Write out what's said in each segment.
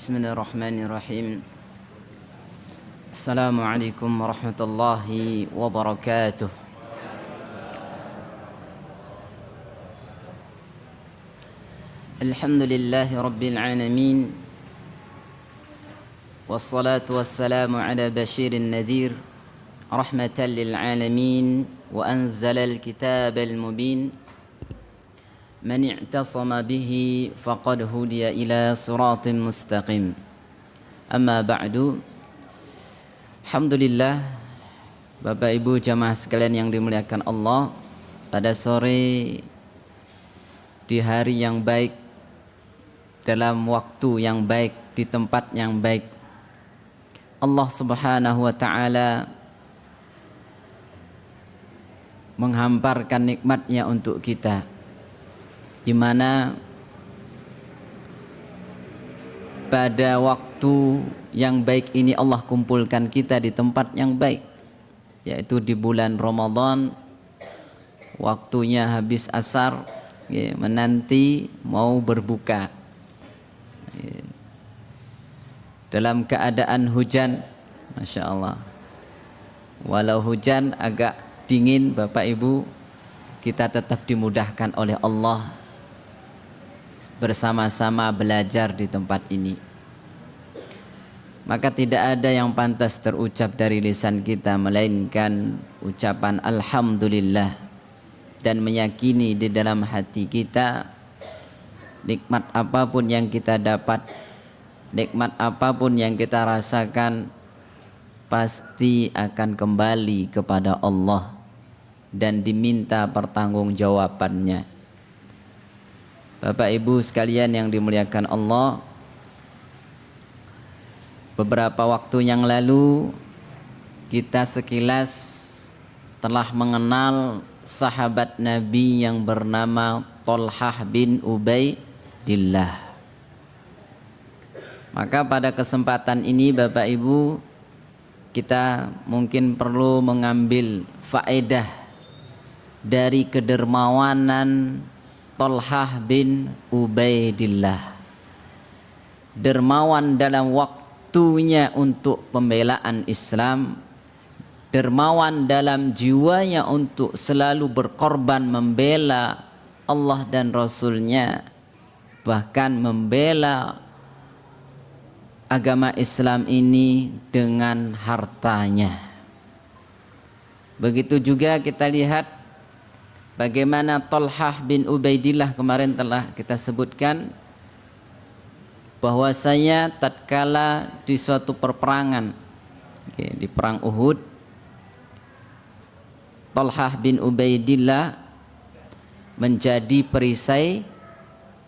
Bismillahirrahmanirrahim. Assalamualaikum warahmatullahi wabarakatuh. Alhamdulillahi rabbil alamin. Wassalatu wassalamu ala basyirin nadhir rahmatan lil alamin wa anzalal kitabal mubin. Man i'tasama bihi faqad hudiya ila siratin mustaqim. Amma ba'du. Alhamdulillah, Bapak Ibu jamaah sekalian yang dimuliakan Allah, pada sore di hari yang baik, dalam waktu yang baik, di tempat yang baik, Allah Subhanahu wa ta'ala menghamparkan nikmatnya untuk kita, di mana pada waktu yang baik ini Allah kumpulkan kita di tempat yang baik, yaitu di bulan Ramadan. Waktunya habis asar, ya, menanti mau berbuka, ya, dalam keadaan hujan. Masya Allah, walau hujan agak dingin Bapak Ibu, kita tetap dimudahkan oleh Allah bersama-sama belajar di tempat ini. Maka tidak ada yang pantas terucap dari lisan kita melainkan ucapan Alhamdulillah, dan meyakini di dalam hati kita nikmat apapun yang kita dapat, nikmat apapun yang kita rasakan, pasti akan kembali kepada Allah dan diminta pertanggungjawabannya. Bapak Ibu sekalian yang dimuliakan Allah, beberapa waktu yang lalu kita sekilas telah mengenal sahabat Nabi yang bernama Thalhah bin Ubaidillah. Maka pada kesempatan ini Bapak Ibu, kita mungkin perlu mengambil faedah dari kedermawanan Thalhah bin Ubaidillah. Dermawan dalam waktunya untuk pembelaan Islam, dermawan dalam jiwanya untuk selalu berkorban membela Allah dan Rasulnya, bahkan membela agama Islam ini dengan hartanya. Begitu juga kita lihat bagaimana Thalhah bin Ubaidillah kemarin telah kita sebutkan, bahwasanya tatkala di suatu perperangan, di perang Uhud, Thalhah bin Ubaidillah menjadi perisai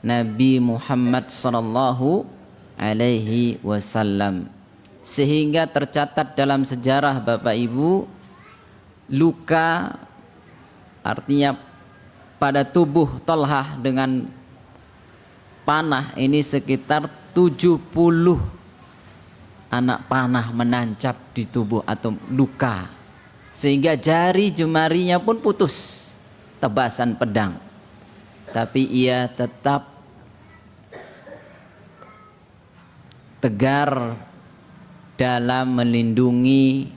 Nabi Muhammad sallallahu alaihi wasallam, sehingga tercatat dalam sejarah Bapak Ibu, luka, artinya pada tubuh Thalhah dengan panah ini sekitar 70 anak panah menancap di tubuh atau luka, sehingga jari jemarinya pun putus tebasan pedang. Tapi ia tetap tegar dalam melindungi,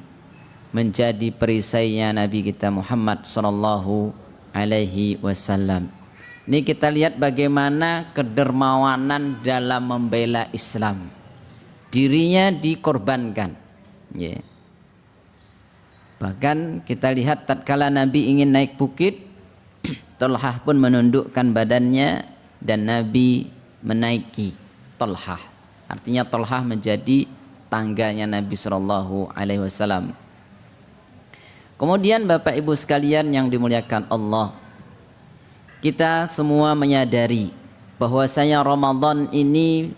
menjadi perisainya Nabi kita Muhammad sallallahu alaihi wasallam. Ini kita lihat bagaimana kedermawanan dalam membela Islam. Dirinya dikorbankan. Yeah. Bahkan kita lihat tatkala Nabi ingin naik bukit, Thalhah pun menundukkan badannya dan Nabi menaiki Thalhah. Artinya Thalhah menjadi tangganya Nabi sallallahu alaihi wasallam. Kemudian Bapak Ibu sekalian yang dimuliakan Allah, kita semua menyadari bahwasanya Ramadan ini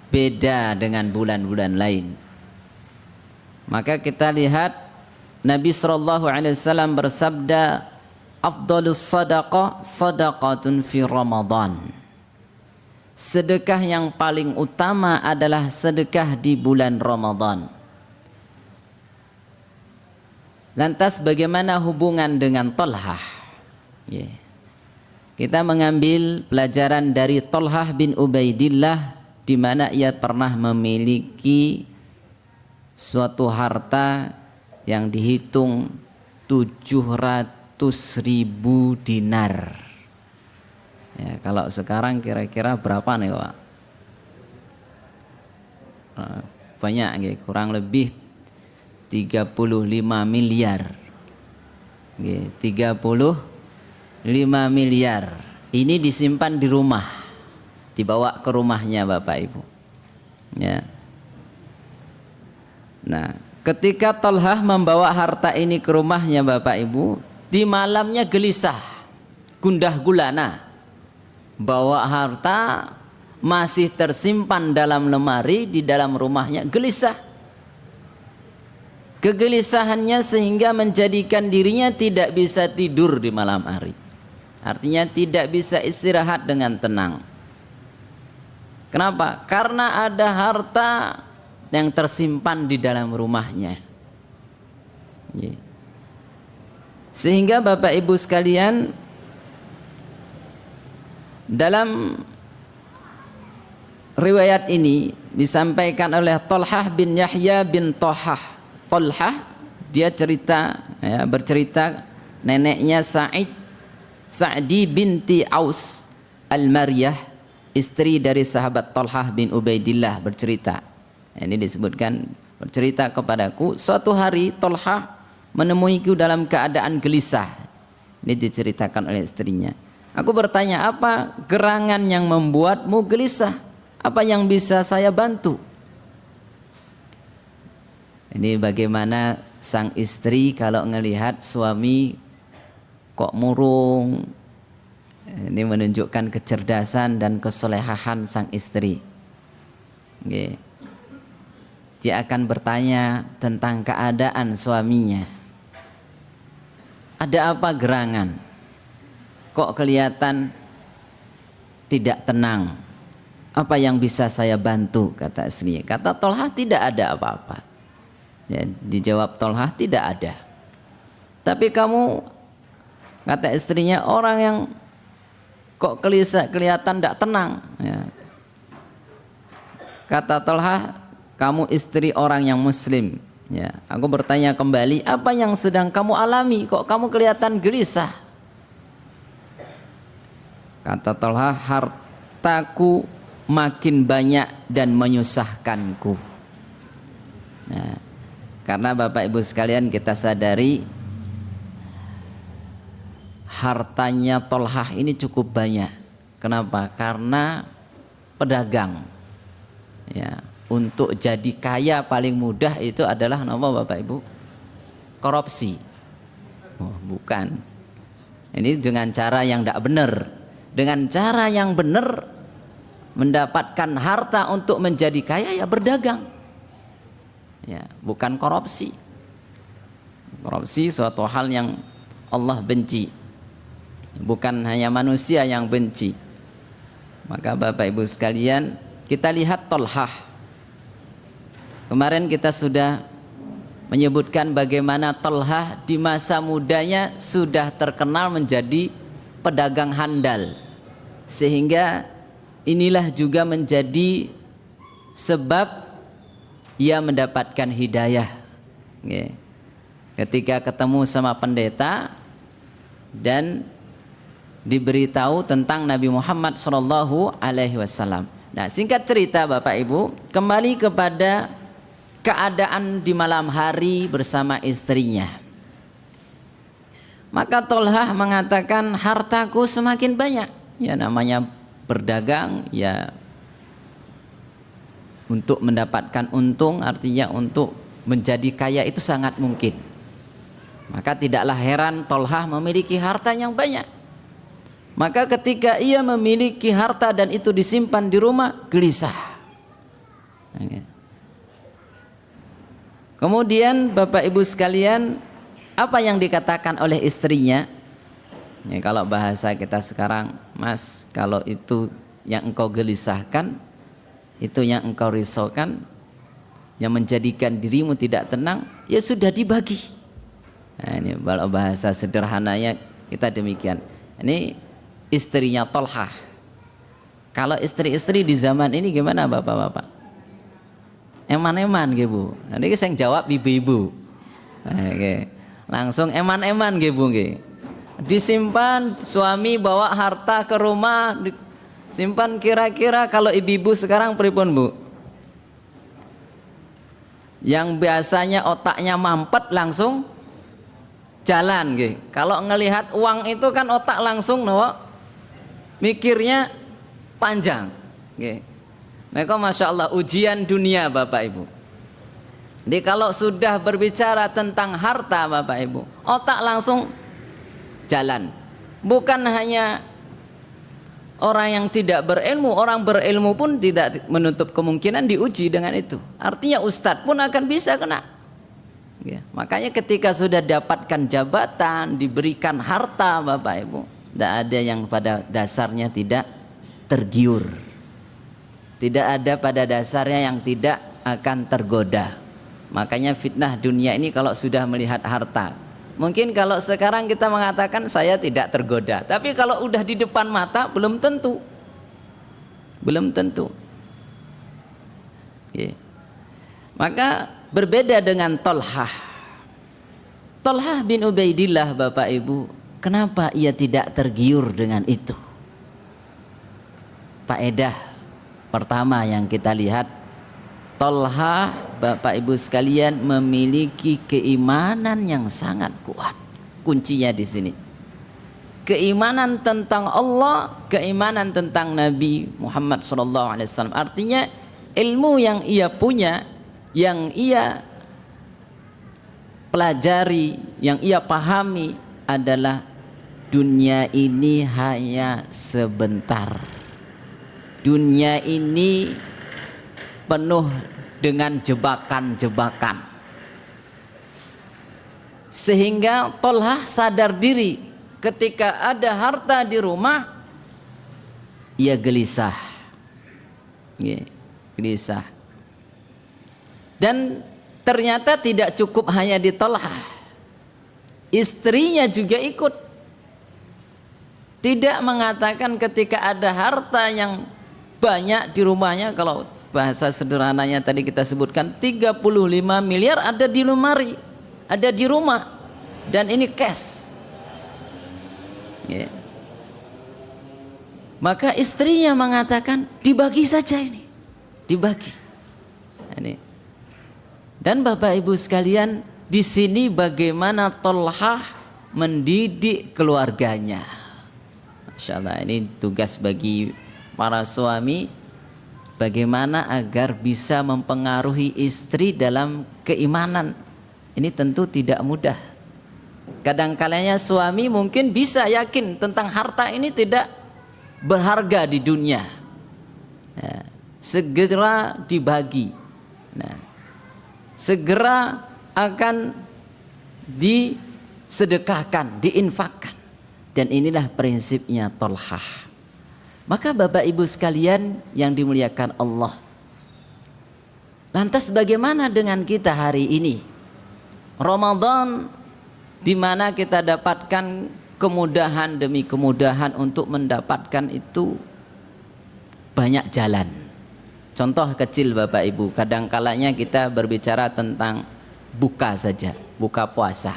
beda dengan bulan-bulan lain. Maka kita lihat Nabi sallallahu alaihi wasallam bersabda, afdhalus sadaqah sadaqatun fi Ramadan. Sedekah yang paling utama adalah sedekah di bulan Ramadan. Lantas bagaimana hubungan dengan Thalhah? Kita mengambil pelajaran dari Thalhah bin Ubaidillah di mana ia pernah memiliki suatu harta yang dihitung 700.000 dinar. Ya, kalau sekarang kira-kira berapa nih Pak? Banyak, kurang lebih 35 miliar. 35 miliar. Ini disimpan di rumah, dibawa ke rumahnya Bapak Ibu. Ya. Nah, ketika Tolhah membawa harta ini ke rumahnya Bapak Ibu, di malamnya gelisah, gundah gulana, bawa harta masih tersimpan dalam lemari di dalam rumahnya, gelisah. Kegelisahannya sehingga menjadikan dirinya tidak bisa tidur di malam hari. Artinya tidak bisa istirahat dengan tenang. Kenapa? Karena ada harta yang tersimpan di dalam rumahnya. Sehingga Bapak Ibu sekalian, dalam riwayat ini disampaikan oleh Tolhah bin Yahya bin Tohah. Tolhah dia bercerita neneknya Sa'di binti Aus Al-Mariyah, istri dari sahabat Tolhah bin Ubaidillah, bercerita. Ini disebutkan, bercerita kepadaku, suatu hari Tolhah menemuiku dalam keadaan gelisah. Ini diceritakan oleh istrinya. Aku bertanya, apa gerangan yang membuatmu gelisah? Apa yang bisa saya bantu? Ini bagaimana sang istri kalau ngelihat suami kok murung. Ini menunjukkan kecerdasan dan kesolehahan sang istri. Dia akan bertanya tentang keadaan suaminya. Ada apa gerangan? Kok kelihatan tidak tenang? Apa yang bisa saya bantu? Kata istrinya. Kata Tolhah, tidak ada apa-apa. Ya, dijawab Tolhah, tidak ada. Tapi kamu, kata istrinya, orang yang kok kelihatan tidak tenang. Ya. Kata Tolhah, kamu istri orang yang muslim. Ya. Aku bertanya kembali, apa yang sedang kamu alami? Kok kamu kelihatan gelisah? Kata Tolhah, hartaku makin banyak dan menyusahkanku. Nah, karena Bapak Ibu sekalian, kita sadari hartanya Tolhah ini cukup banyak. Kenapa? Karena pedagang. Ya, untuk jadi kaya paling mudah itu adalah apa Bapak Ibu? Korupsi. Oh, bukan. Ini dengan cara yang tidak benar. Dengan cara yang benar mendapatkan harta untuk menjadi kaya, ya berdagang. Ya, bukan korupsi. Korupsi suatu hal yang Allah benci. Bukan hanya manusia yang benci. Maka Bapak Ibu sekalian, kita lihat Tolhah. Kemarin kita sudah menyebutkan bagaimana Tolhah di masa mudanya sudah terkenal menjadi pedagang handal. Sehingga inilah juga menjadi sebab ia mendapatkan hidayah. Ketika ketemu sama pendeta dan diberitahu tentang Nabi Muhammad SAW. Nah, singkat cerita Bapak Ibu, kembali kepada keadaan di malam hari bersama istrinya. Maka Tolhah mengatakan, hartaku semakin banyak. Ya, namanya berdagang, ya untuk mendapatkan untung, artinya untuk menjadi kaya itu sangat mungkin. Maka tidaklah heran Tolhah memiliki harta yang banyak. Maka ketika ia memiliki harta dan itu disimpan di rumah, gelisah. Kemudian Bapak Ibu sekalian, apa yang dikatakan oleh istrinya? Ya, kalau bahasa kita sekarang, Mas, kalau itu yang engkau gelisahkan, itu yang engkau risaukan, yang menjadikan dirimu tidak tenang, ya sudah dibagi. Nah, ini kalau bahasa sederhananya kita demikian. Ini istrinya Tolhah. Kalau istri-istri di zaman ini gimana bapak-bapak? Eman-eman nggih Bu. Nanti saya jawab ibu-ibu. Oke. Langsung eman-eman nggih Bu nggih. Disimpan, suami bawa harta ke rumah, simpan kira-kira kalau ibu-ibu sekarang pripun Bu? Yang biasanya otaknya mampet langsung jalan gitu. Kalau ngelihat uang itu kan otak langsung mikirnya panjang gitu. Nah kok Masya Allah ujian dunia Bapak Ibu. Jadi kalau sudah berbicara tentang harta Bapak Ibu, otak langsung jalan. Bukan hanya orang yang tidak berilmu, orang berilmu pun tidak menutup kemungkinan diuji dengan itu. Artinya ustadz pun akan bisa kena. Ya, makanya ketika sudah dapatkan jabatan, diberikan harta Bapak Ibu, tidak ada yang pada dasarnya tidak tergiur. Tidak ada pada dasarnya yang tidak akan tergoda. Makanya fitnah dunia ini kalau sudah melihat harta. Mungkin kalau sekarang kita mengatakan saya tidak tergoda, tapi kalau udah di depan mata belum tentu. Belum tentu. Okay. Maka berbeda dengan Tolhah. Tolhah bin Ubaidillah Bapak Ibu, kenapa ia tidak tergiur dengan itu? Faedah pertama yang kita lihat, Tolhah Bapak Ibu sekalian memiliki keimanan yang sangat kuat. Kuncinya di sini. Keimanan tentang Allah, keimanan tentang Nabi Muhammad SAW. Artinya ilmu yang ia punya, yang ia pelajari, yang ia pahami adalah dunia ini hanya sebentar. Dunia ini penuh dengan jebakan-jebakan, sehingga Tolhah sadar diri ketika ada harta di rumah ia gelisah, gelisah. Dan ternyata tidak cukup hanya di Tolhah, istrinya juga ikut. Tidak mengatakan ketika ada harta yang banyak di rumahnya, kalau bahasa sederhananya tadi kita sebutkan 35 miliar ada di lemari, ada di rumah, dan ini cash. Maka istrinya mengatakan dibagi saja ini, dibagi. Ini. Dan Bapak Ibu sekalian, di sini bagaimana Tolhah mendidik keluarganya. Masya Allah, ini tugas bagi para suami. Bagaimana agar bisa mempengaruhi istri dalam keimanan. Ini tentu tidak mudah. Kadang-kalanya suami mungkin bisa yakin tentang harta ini tidak berharga di dunia. Nah, segera dibagi. Nah, segera akan disedekahkan, diinfakkan. Dan inilah prinsipnya Tolhah. Maka Bapak Ibu sekalian yang dimuliakan Allah, lantas bagaimana dengan kita hari ini? Ramadan di mana kita dapatkan kemudahan demi kemudahan untuk mendapatkan itu banyak jalan. Contoh kecil Bapak Ibu, kadang-kalanya kita berbicara tentang buka saja, buka puasa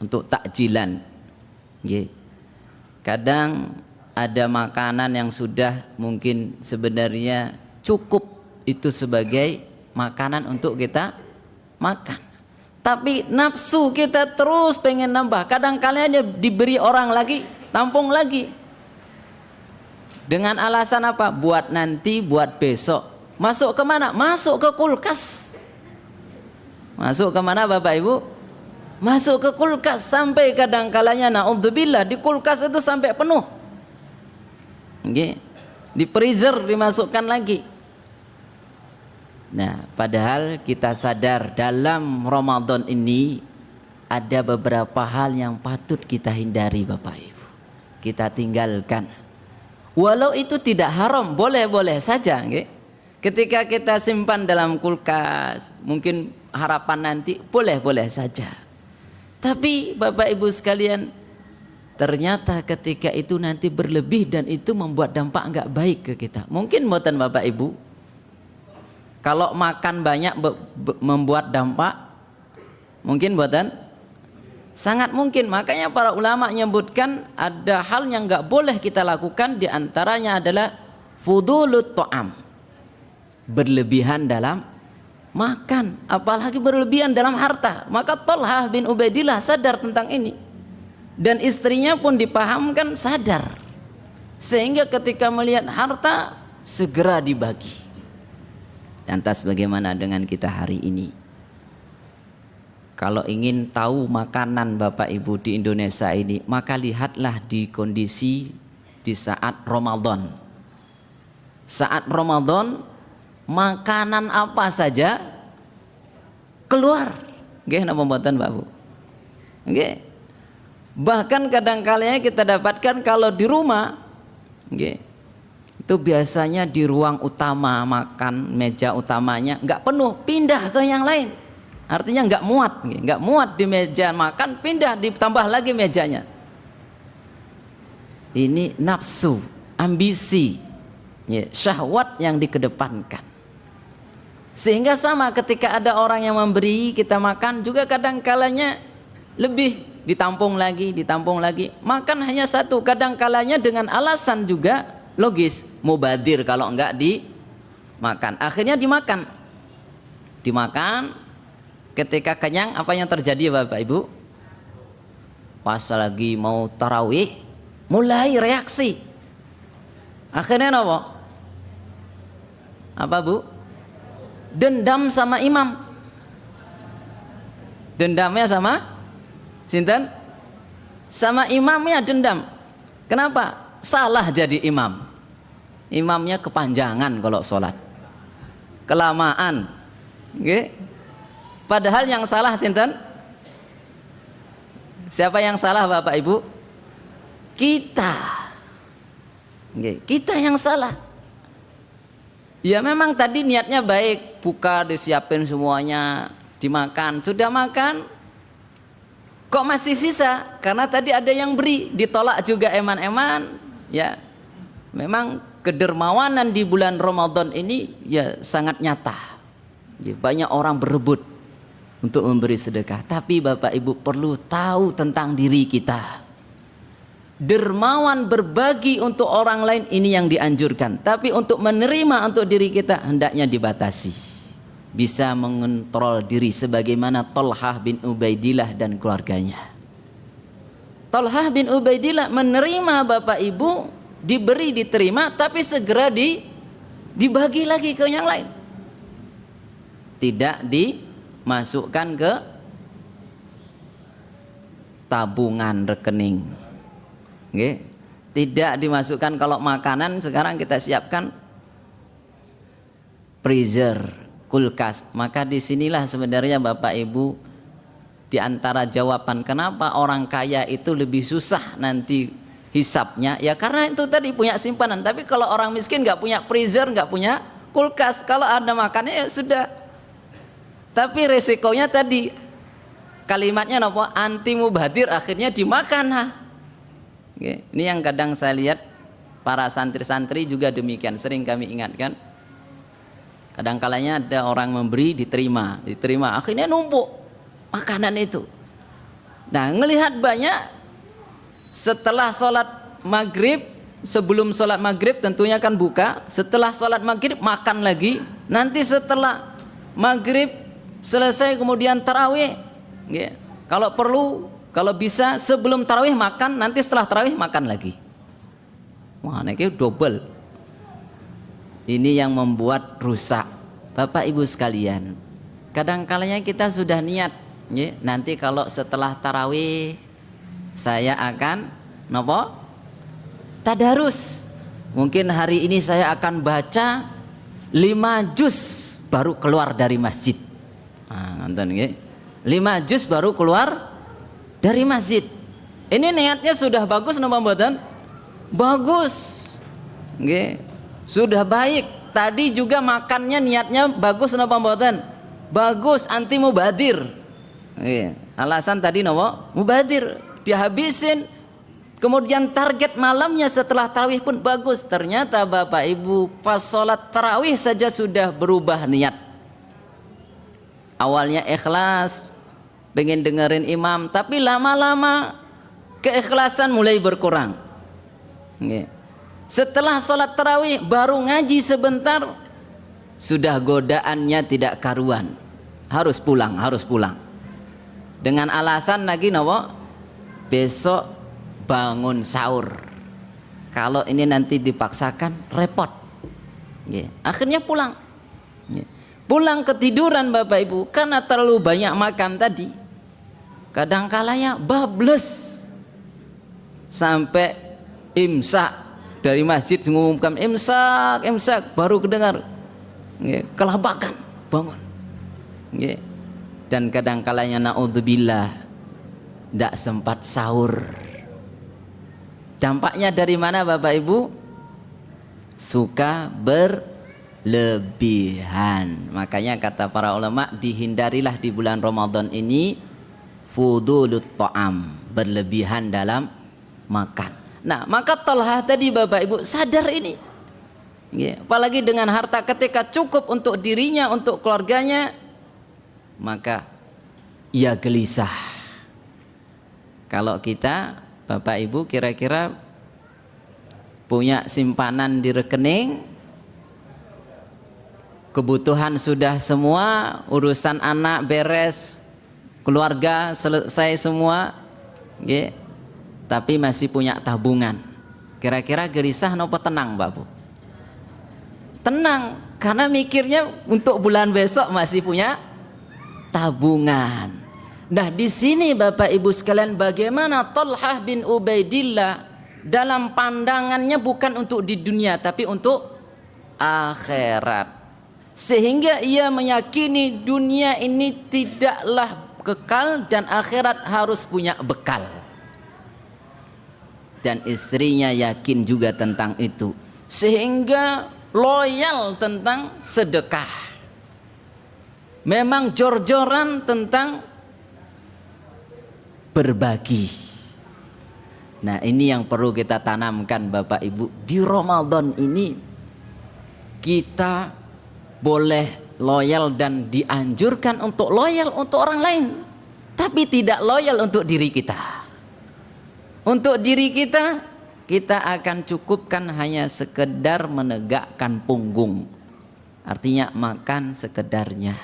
untuk takjilan. Kadang ada makanan yang sudah mungkin sebenarnya cukup itu sebagai makanan untuk kita makan, tapi nafsu kita terus pengen nambah. Kadang-kadang diberi orang lagi, tampung lagi, dengan alasan apa? Buat nanti, buat besok. Masuk ke mana? Masuk ke kulkas. Masuk ke mana Bapak Ibu? Masuk ke kulkas, sampai kadang-kalanya naudzubillah di kulkas itu sampai penuh. Di freezer dimasukkan lagi. Nah, padahal kita sadar dalam Ramadan ini ada beberapa hal yang patut kita hindari Bapak Ibu. Kita tinggalkan. Walau itu tidak haram, boleh-boleh saja. Ketika kita simpan dalam kulkas, mungkin harapan nanti boleh-boleh saja. Tapi Bapak Ibu sekalian, ternyata ketika itu nanti berlebih dan itu membuat dampak enggak baik ke kita. Mungkin mboten Bapak Ibu, kalau makan banyak membuat dampak, mungkin mboten? Sangat mungkin. Makanya para ulama menyebutkan ada hal yang enggak boleh kita lakukan, diantaranya adalah fudulut ta'am, berlebihan dalam makan, apalagi berlebihan dalam harta. Maka Thalhah bin Ubaidillah sadar tentang ini, dan istrinya pun dipahamkan sadar, sehingga ketika melihat harta segera dibagi. Lantas bagaimana dengan kita hari ini? Kalau ingin tahu makanan Bapak Ibu di Indonesia ini, maka lihatlah di kondisi di saat Ramadan. Saat Ramadan, makanan apa saja keluar. Nggih napa mboten Pak Bu? Nggih. Bahkan kadang-kalanya kita dapatkan kalau di rumah, nggih, itu biasanya di ruang utama makan, meja utamanya nggak penuh, pindah ke yang lain. Artinya nggak muat, nggak muat di meja makan, pindah ditambah lagi mejanya. Ini nafsu, ambisi, ya, syahwat yang dikedepankan. Sehingga sama ketika ada orang yang memberi kita makan juga kadang-kalanya lebih, ditampung lagi, makan hanya satu, kadang-kalanya dengan alasan juga logis, mubadir kalau enggak dimakan, akhirnya dimakan. Ketika kenyang, apa yang terjadi Bapak Ibu? Pas lagi mau tarawih, mulai reaksi. Akhirnya apa? Apa Bu? Dendam sama imam. Dendamnya sama sinten? Sama imamnya dendam. Kenapa? Salah jadi imam. Imamnya kepanjangan kalau sholat, kelamaan. Oke? Padahal yang salah sinten? Siapa yang salah Bapak Ibu? Kita. Oke, kita yang salah. Ya memang tadi niatnya baik, buka disiapin semuanya, dimakan, sudah makan, kok masih sisa? Karena tadi ada yang beri, ditolak juga eman-eman. Ya, memang kedermawanan di bulan Ramadan ini ya sangat nyata. Ya, banyak orang berebut untuk memberi sedekah. Tapi Bapak Ibu perlu tahu tentang diri kita. Dermawan berbagi untuk orang lain ini yang dianjurkan. Tapi untuk menerima untuk diri kita hendaknya dibatasi. Bisa mengontrol diri sebagaimana Thalhah bin Ubaidillah dan keluarganya. Thalhah bin Ubaidillah menerima Bapak Ibu, diberi, diterima, tapi segera dibagi lagi ke yang lain. Tidak dimasukkan ke tabungan rekening. Oke. Tidak dimasukkan. Kalau makanan sekarang kita siapkan freezer, kulkas. Maka disinilah sebenarnya Bapak Ibu di antara jawaban kenapa orang kaya itu lebih susah nanti hisapnya, ya karena itu tadi punya simpanan. Tapi kalau orang miskin nggak punya freezer, nggak punya kulkas, kalau ada makannya ya sudah. Tapi resikonya tadi kalimatnya apa? Anti mubadir, akhirnya dimakan. Oke. Ini yang kadang saya lihat para santri-santri juga demikian, sering kami ingatkan. Kadang-kalanya ada orang memberi, diterima, akhirnya numpuk makanan itu. Nah, ngelihat banyak, setelah sholat maghrib, sebelum sholat maghrib tentunya kan buka, setelah sholat maghrib makan lagi, nanti setelah maghrib selesai kemudian tarawih, ya. Kalau perlu, kalau bisa sebelum tarawih makan, nanti setelah tarawih makan lagi. Wah, ini double. Ini yang membuat rusak. Bapak Ibu sekalian, kadang-kalanya kita sudah niat, ya, nanti kalau setelah tarawih saya akan nopo tadarus. Mungkin hari ini saya akan baca 5 juz baru keluar dari masjid. Nonton, ya. 5 juz baru keluar dari masjid. Ini niatnya sudah bagus napa mboten? Bagus. Nggih. Sudah baik. Tadi juga makannya niatnya bagus napa mboten? Bagus, anti mubadir. Nggih. Alasan tadi napa? Mubadir, dihabisin Kemudian target malamnya setelah tarawih pun bagus. Ternyata Bapak Ibu pas sholat tarawih saja sudah berubah niat. Awalnya ikhlas, pengen dengerin imam, tapi lama-lama keikhlasan mulai berkurang. Setelah sholat tarawih baru ngaji sebentar, sudah godaannya tidak karuan. Harus pulang. Dengan alasan lagi besok bangun sahur. Kalau ini nanti dipaksakan repot. Akhirnya pulang. Pulang ketiduran Bapak Ibu karena terlalu banyak makan tadi. Kadang-kalanya bablas sampai imsak, dari masjid mengumumkan imsak baru kedengar kelabakan bangun. Dan kadang-kalanya naudzubillah tidak sempat sahur. Dampaknya dari mana Bapak Ibu? Suka berlebihan. Makanya kata para ulama, dihindarilah di bulan Ramadan ini fudulut ta'am, berlebihan dalam makan. Nah, maka Talha tadi Bapak Ibu sadar ini. Apalagi dengan harta ketika cukup untuk dirinya, untuk keluarganya, maka ia gelisah. Kalau kita Bapak Ibu kira-kira punya simpanan di rekening, kebutuhan sudah semua, urusan anak beres, keluarga selesai semua, tapi masih punya tabungan, kira-kira gelisah nopo tenang Mbak Bu? Tenang, karena mikirnya untuk bulan besok masih punya tabungan. Nah, di sini Bapak Ibu sekalian, bagaimana Talhah bin Ubaidillah dalam pandangannya bukan untuk di dunia tapi untuk akhirat. Sehingga ia meyakini dunia ini tidaklah kekal dan akhirat harus punya bekal. Dan istrinya yakin juga tentang itu. Sehingga loyal tentang sedekah. Memang jor-joran tentang berbagi. Nah, ini yang perlu kita tanamkan Bapak Ibu. Di Ramadan ini kita boleh loyal dan dianjurkan untuk loyal untuk orang lain, tapi tidak loyal untuk diri kita. Untuk diri kita, kita akan cukupkan hanya sekedar menegakkan punggung. Artinya makan sekedarnya.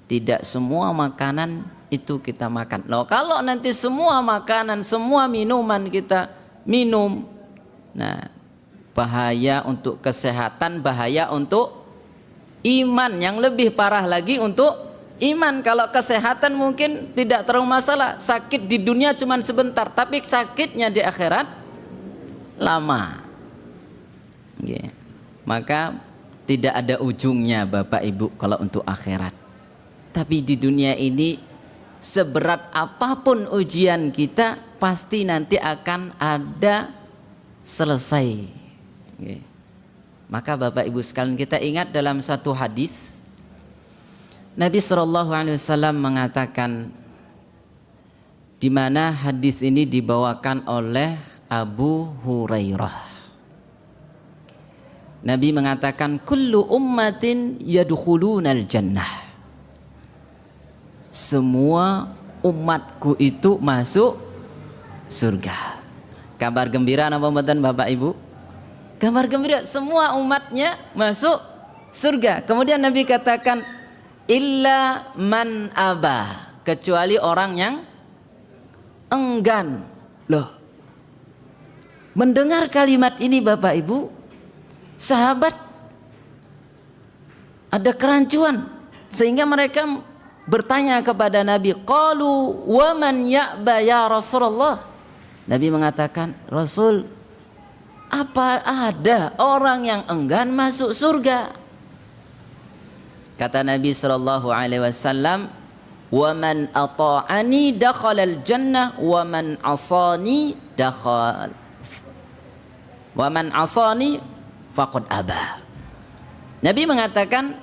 Tidak semua makanan itu kita makan. Loh, kalau nanti semua makanan, semua minuman kita minum, nah bahaya untuk kesehatan, bahaya untuk iman. Yang lebih parah lagi untuk iman. Kalau kesehatan mungkin tidak terlalu masalah, sakit di dunia cuma sebentar, tapi sakitnya di akhirat lama. Maka tidak ada ujungnya Bapak Ibu kalau untuk akhirat. Tapi di dunia ini seberat apapun ujian kita, pasti nanti akan ada selesai. Maka Bapak Ibu sekalian, kita ingat dalam satu hadis Nabi SAW mengatakan, di mana hadis ini dibawakan oleh Abu Hurairah. Nabi mengatakan, kullu ummatin yadkhulunal jannah. Semua umatku itu masuk surga. Kabar gembira napa mboten Bapak Ibu? Kabar gembira, semua umatnya masuk surga. Kemudian Nabi katakan, illa man aba, kecuali orang yang enggan. Loh, mendengar kalimat ini Bapak Ibu, sahabat ada kerancuan sehingga mereka bertanya kepada Nabi, qalu wa man ya'ba ya Rasulullah. Nabi mengatakan, Rasul, apa ada orang yang enggan masuk surga? Kata Nabi SAW, wa man ata'ani dakhalal jannah wa man asani faqad aba. Nabi mengatakan,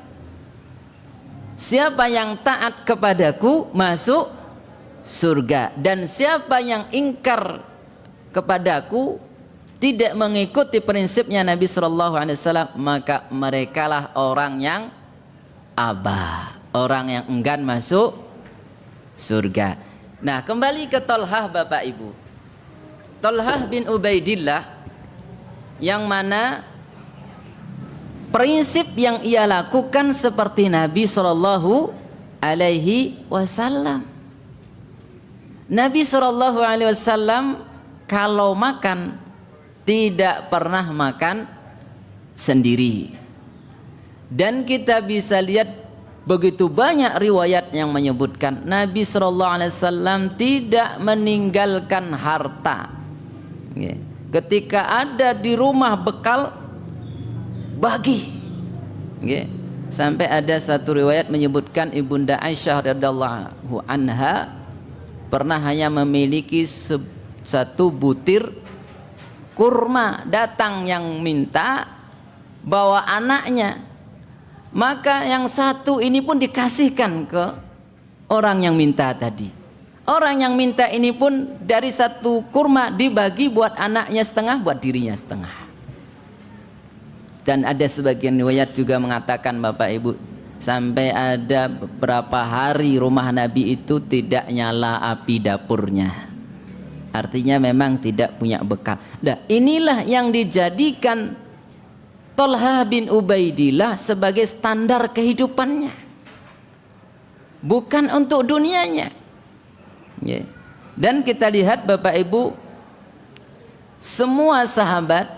siapa yang taat kepadaku masuk surga, dan siapa yang ingkar kepadaku tidak mengikuti prinsipnya Nabi Shallallahu Alaihi Wasallam, maka merekalah orang yang abah, orang yang enggan masuk surga. Nah, kembali ke Thalhah Bapak Ibu. Thalhah bin Ubaidillah yang mana prinsip yang ia lakukan seperti Nabi Shallallahu Alaihi Wasallam. Nabi Shallallahu Alaihi Wasallam kalau makan tidak pernah makan sendiri. Dan kita bisa lihat begitu banyak riwayat yang menyebutkan Nabi Shallallahu Alaihi Wasallam tidak meninggalkan harta. Ketika ada di rumah bekal, bagi. Sampai ada satu riwayat menyebutkan Ibunda Aisyah radhiyallahu anha pernah hanya memiliki satu butir kurma, datang yang minta bawa anaknya, maka yang satu ini pun dikasihkan ke orang yang minta tadi. Orang yang minta ini pun dari satu kurma dibagi buat anaknya setengah, buat dirinya setengah. Dan ada sebagian riwayat juga mengatakan Bapak Ibu, sampai ada beberapa hari rumah Nabi itu tidak nyala api dapurnya. Artinya memang tidak punya bekal. Nah, inilah yang dijadikan Thalhah bin Ubaidillah sebagai standar kehidupannya, bukan untuk dunianya. Dan kita lihat Bapak Ibu, semua sahabat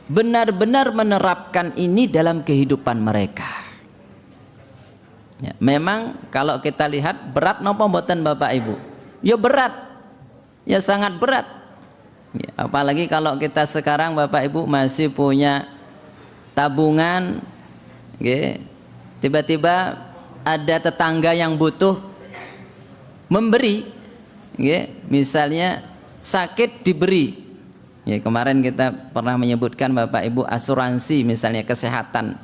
benar-benar menerapkan ini dalam kehidupan mereka. Memang kalau kita lihat berat napa mboten Bapak Ibu? Ya berat, ya sangat berat. Apalagi kalau kita sekarang Bapak Ibu masih punya tabungan, tiba-tiba ada tetangga yang butuh memberi, misalnya sakit diberi. Kemarin kita pernah menyebutkan Bapak Ibu asuransi, misalnya kesehatan.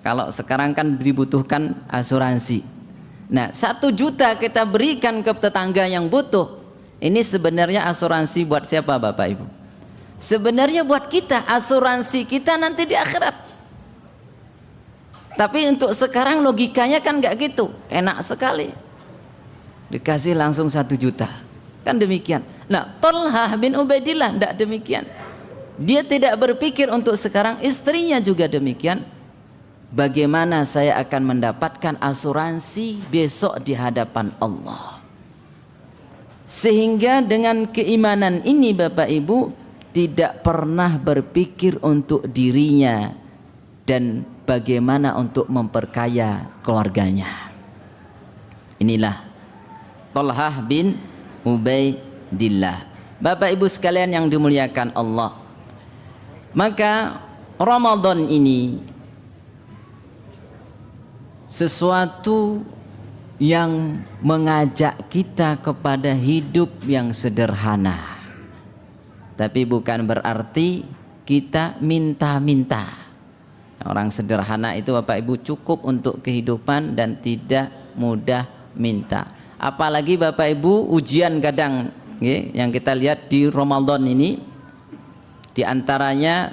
Kalau sekarang kan dibutuhkan asuransi. Nah, 1 juta kita berikan ke tetangga yang butuh. Ini sebenarnya asuransi buat siapa Bapak Ibu? Sebenarnya buat kita, asuransi kita nanti di akhirat. Tapi untuk sekarang logikanya kan nggak gitu, enak sekali. Dikasih langsung 1 juta, kan demikian. Nah, Thalhah bin Ubaidillah tidak demikian. Dia tidak berpikir untuk sekarang, istrinya juga demikian. Bagaimana saya akan mendapatkan asuransi besok di hadapan Allah. Sehingga dengan keimanan ini Bapak Ibu tidak pernah berpikir untuk dirinya dan bagaimana untuk memperkaya keluarganya. Inilah Thalhah bin Ubaidillah. Bapak Ibu sekalian yang dimuliakan Allah, maka Ramadan ini sesuatu yang mengajak kita kepada hidup yang sederhana. Tapi bukan berarti kita minta-minta. Orang sederhana itu Bapak Ibu cukup untuk kehidupan dan tidak mudah minta. Apalagi Bapak Ibu ujian kadang yang kita lihat di Ramadan ini, diantaranya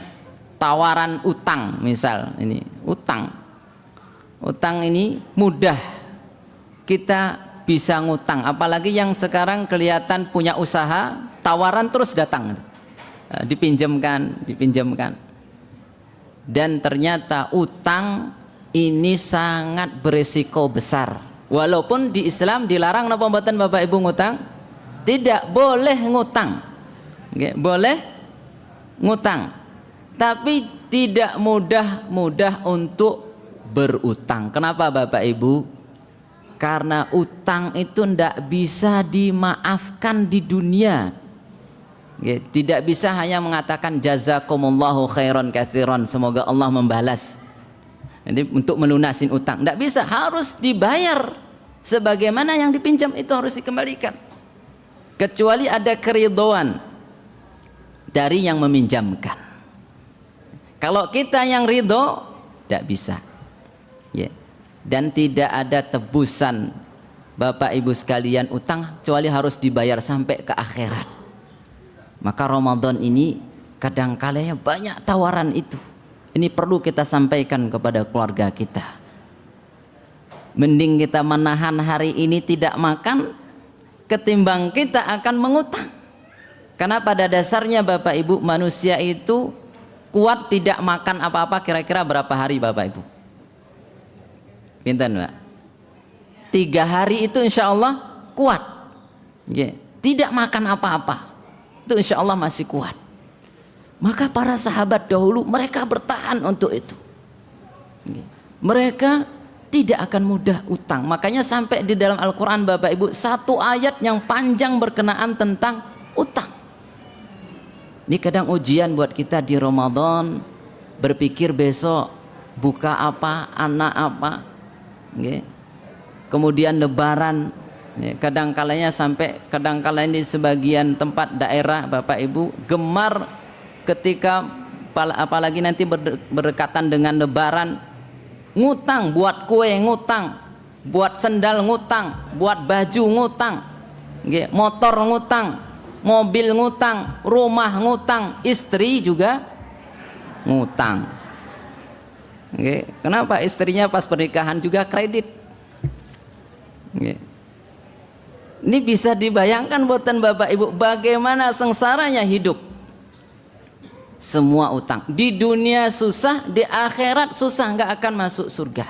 tawaran utang. Misal ini utang ini mudah kita bisa ngutang, apalagi yang sekarang kelihatan punya usaha, tawaran terus datang, dipinjamkan, dan ternyata utang ini sangat berisiko besar. Walaupun di Islam dilarang napa mboten Bapak Ibu ngutang? Tidak boleh ngutang. Boleh ngutang. Tapi tidak mudah untuk berutang. Kenapa Bapak Ibu? Karena utang itu tidak bisa dimaafkan di dunia. Tidak bisa hanya mengatakan jazakumullahu khairan katsiran, semoga Allah membalas. Jadi untuk melunasin utang tidak bisa, harus dibayar sebagaimana yang dipinjam itu harus dikembalikan. Kecuali ada keridhaan dari yang meminjamkan. Kalau kita yang ridho tidak bisa. Dan tidak ada tebusan Bapak Ibu sekalian utang kecuali harus dibayar sampai ke akhirat. Maka Ramadan ini kadang-kalanya banyak tawaran itu. Ini perlu kita sampaikan kepada keluarga kita. Mending kita menahan hari ini tidak makan ketimbang kita akan mengutang. Karena pada dasarnya Bapak Ibu, manusia itu kuat tidak makan apa-apa kira-kira berapa hari Bapak Ibu? Pinten Pak? 3 hari itu insya Allah kuat. Tidak makan apa-apa itu insya Allah masih kuat. Maka para sahabat dahulu mereka bertahan untuk itu. Mereka tidak akan mudah utang. Makanya sampai di dalam Al-Quran Bapak Ibu, satu ayat yang panjang berkenaan tentang utang. Ini kadang ujian buat kita di Ramadan, berpikir besok buka apa, anak apa, kemudian lebaran. Kadang-kalanya sampai kadang-kalanya di sebagian tempat daerah Bapak Ibu gemar ketika apalagi nanti berdekatan dengan lebaran, ngutang buat kue, ngutang buat sendal, ngutang buat baju, ngutang motor, ngutang mobil, ngutang rumah, ngutang istri juga ngutang. Kenapa? Istrinya pas pernikahan juga kredit. Ini bisa dibayangkan buatan Bapak Ibu bagaimana sengsaranya hidup. Semua utang. Di dunia susah, di akhirat susah, nggak akan masuk surga.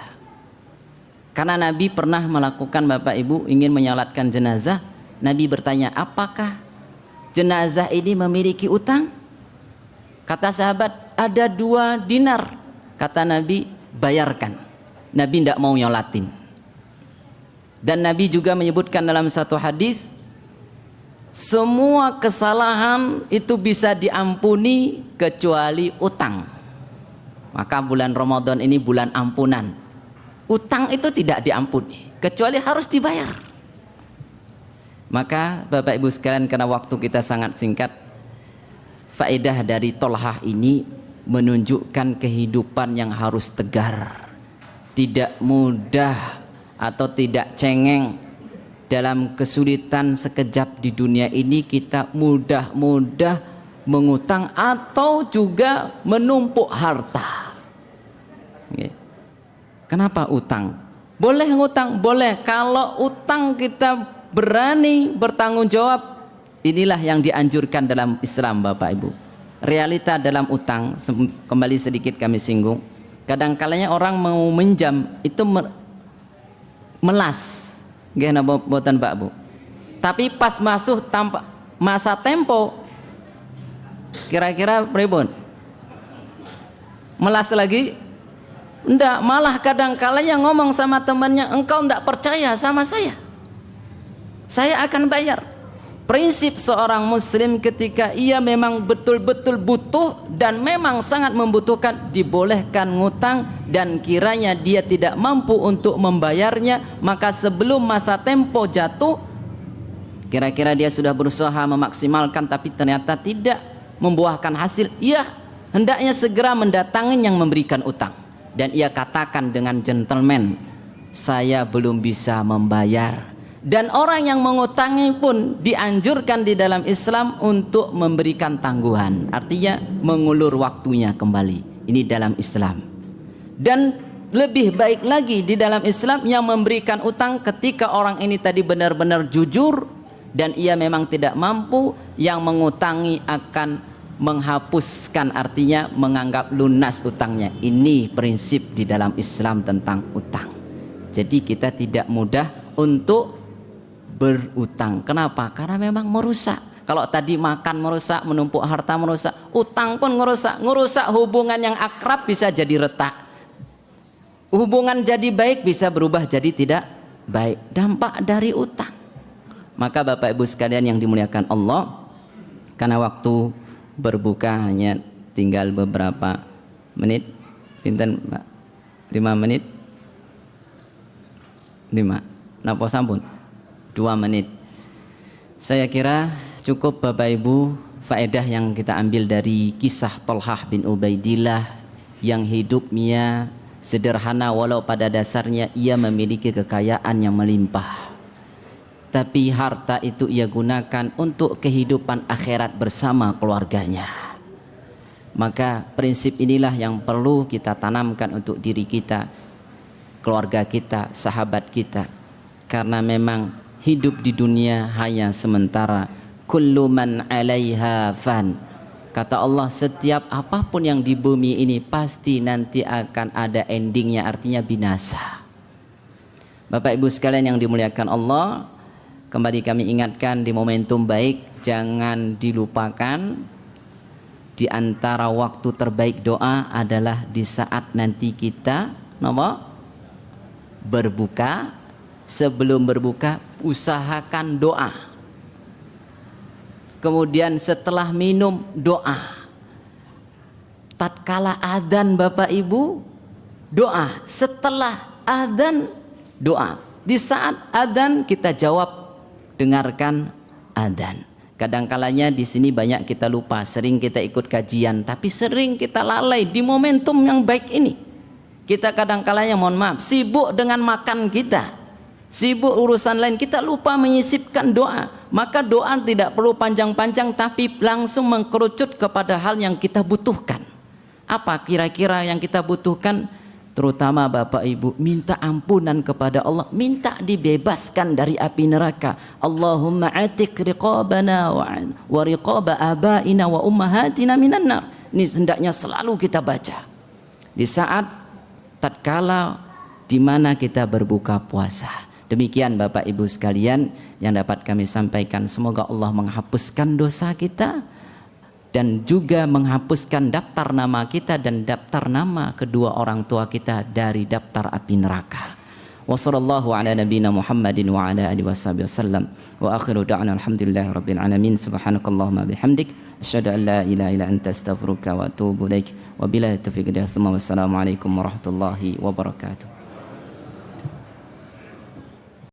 Karena Nabi pernah melakukan Bapak Ibu ingin menyalatkan jenazah. Nabi bertanya, apakah jenazah ini memiliki utang? Kata sahabat, ada 2 dinar. Kata Nabi, bayarkan. Nabi tidak mau nyolatin. Dan Nabi juga menyebutkan dalam satu hadis, semua kesalahan itu bisa diampuni kecuali utang. Maka bulan Ramadan ini bulan ampunan. Utang itu tidak diampuni kecuali harus dibayar. Maka Bapak Ibu sekalian, karena waktu kita sangat singkat, faedah dari Tolhah ini menunjukkan kehidupan yang harus tegar, tidak mudah atau tidak cengeng. Dalam kesulitan sekejap di dunia ini kita mudah-mudah mengutang atau juga menumpuk harta. Kenapa utang? Boleh ngutang, boleh kalau utang kita berani bertanggung jawab. Inilah yang dianjurkan dalam Islam Bapak Ibu. Realita dalam utang, kembali sedikit kami singgung, kadang-kalanya orang mau minjam itu melas, gimana buatan Pak Bu. Tapi pas masuk masa tempo, kira-kira pribun, melas lagi, enggak, malah kadang-kalanya ngomong sama temannya, engkau enggak percaya sama saya akan bayar. Prinsip seorang muslim ketika ia memang betul-betul butuh dan memang sangat membutuhkan, dibolehkan ngutang, dan kiranya dia tidak mampu untuk membayarnya, maka sebelum masa tempo jatuh, kira-kira dia sudah berusaha memaksimalkan tapi ternyata tidak membuahkan hasil, ia hendaknya segera mendatangi yang memberikan utang dan ia katakan dengan gentleman, saya belum bisa membayar. Dan orang yang mengutangi pun dianjurkan di dalam Islam untuk memberikan tangguhan, artinya mengulur waktunya kembali. Ini dalam Islam. Dan lebih baik lagi di dalam Islam yang memberikan utang ketika orang ini tadi benar-benar jujur dan ia memang tidak mampu, yang mengutangi akan menghapuskan, artinya menganggap lunas utangnya. Ini prinsip di dalam Islam tentang utang. Jadi kita tidak mudah untuk berutang. Kenapa? Karena memang merusak. Kalau tadi makan merusak, menumpuk harta merusak, utang pun ngerusak hubungan yang akrab bisa jadi retak. Hubungan jadi baik bisa berubah jadi tidak baik. Dampak dari utang. Maka Bapak Ibu sekalian yang dimuliakan Allah, karena waktu berbuka hanya tinggal beberapa menit, pinten Pak? 5 menit? 5. Napa sampun? 2 menit. Saya kira cukup Bapak Ibu faedah yang kita ambil dari kisah Tolhah bin Ubaidillah yang hidupnya sederhana walau pada dasarnya ia memiliki kekayaan yang melimpah. tapi harta itu ia gunakan untuk kehidupan akhirat bersama keluarganya. Maka prinsip inilah yang perlu kita tanamkan untuk diri kita, keluarga kita, sahabat kita. Karena memang hidup di dunia hanya sementara. Kullu man 'alaiha fan. Kata Allah, setiap apapun yang di bumi ini pasti nanti akan ada endingnya, artinya binasa. Bapak Ibu sekalian yang dimuliakan Allah, kembali kami ingatkan di momentum baik, jangan dilupakan di antara waktu terbaik doa adalah di saat nanti kita berbuka. Sebelum berbuka usahakan doa. Kemudian setelah minum doa. Tatkala adzan Bapak Ibu doa. Setelah adzan doa. Di saat adzan kita jawab, dengarkan adzan. Kadang-kalanya di sini banyak kita lupa, sering kita ikut kajian, tapi sering kita lalai di momentum yang baik ini. Kita kadang-kalanya mohon maaf sibuk dengan makan kita, sibuk urusan lain, kita lupa menyisipkan doa. Maka doa tidak perlu panjang-panjang, tapi langsung mengkerucut kepada hal yang kita butuhkan. Apa kira-kira yang kita butuhkan? Terutama Bapak Ibu, minta ampunan kepada Allah, minta dibebaskan dari api neraka. Allahumma atik riqabana wa riqaba abaina wa ummahatina minan nar. Ini hendaknya selalu kita baca di saat tatkala di mana kita berbuka puasa. Demikian Bapak Ibu sekalian yang dapat kami sampaikan. Semoga Allah menghapuskan dosa kita dan juga menghapuskan daftar nama kita dan daftar nama kedua orang tua kita dari daftar api neraka. Wa sallallahu ala nabiyyina Muhammadin wa ala alihi wasallam. Wa akhiru da'wana alhamdulillahi rabbil alamin. Subhanakallahumma bihamdik asyhadu an la ilaha illa anta astaghfiruka wa atubu ilaik. Wa billahi taufiq hidayah. Wassalamu alaikum warahmatullahi wabarakatuh.